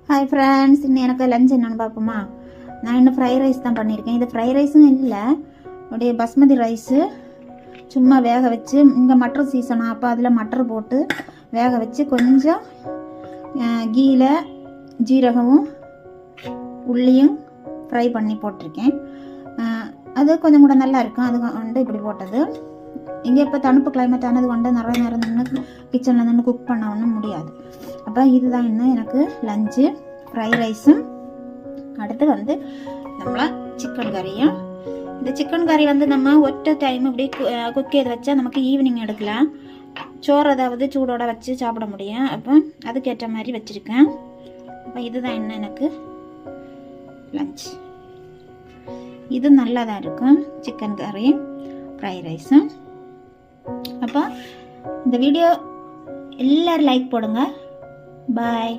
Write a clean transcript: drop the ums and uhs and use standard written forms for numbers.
Hi friends, இன்னும் எனக்கு lunch என்னென்னு பார்ப்போமா. நான் இன்னும் ஃப்ரைட் ரைஸ் தான் பண்ணியிருக்கேன். இது ஃப்ரைட் ரைஸும் இல்லை, அப்படியே பஸ்மதி ரைஸு சும்மா வேக வச்சு, இங்கே மட்டர் சீசனா அப்போ அதில் மட்டர் போட்டு வேக வச்சு கொஞ்சம் கீயில் ஜீரகமும் உள்ளியும் ஃப்ரை பண்ணி போட்டிருக்கேன். அது கொஞ்சம் கூட நல்லா இருக்கும். அது வந்து இப்படி போட்டது. இங்கே இப்போ தணுப்பு கிளைமேட் ஆனது கொண்டு நிறைய நேரம் நின்று கிச்சனில் நின்று குக் பண்ண ஒன்றும் முடியாது. அப்போ இதுதான் இன்னும் எனக்கு லஞ்சு, ஃப்ரைட் ரைஸும். அடுத்து வந்து நம்மள சிக்கன் கறியும். இந்த சிக்கன் கறி வந்து நம்ம ஒற்றை டைம் இப்படி குக் செய்து வச்சா நமக்கு ஈவினிங் எடுக்கலாம். சோறு ஏதாவது சூடோட வச்சு சாப்பிட முடியும். அப்போ அதுக்கேற்ற மாதிரி வச்சுருக்கேன். அப்போ இதுதான் இன்னும் எனக்கு லஞ்ச். இது நல்லா தான் இருக்கும், சிக்கன் கறியும் ஃப்ரைட் ரைஸும். அப்போ இந்த வீடியோ எல்லோரும் லைக் போடுங்க. பாய்.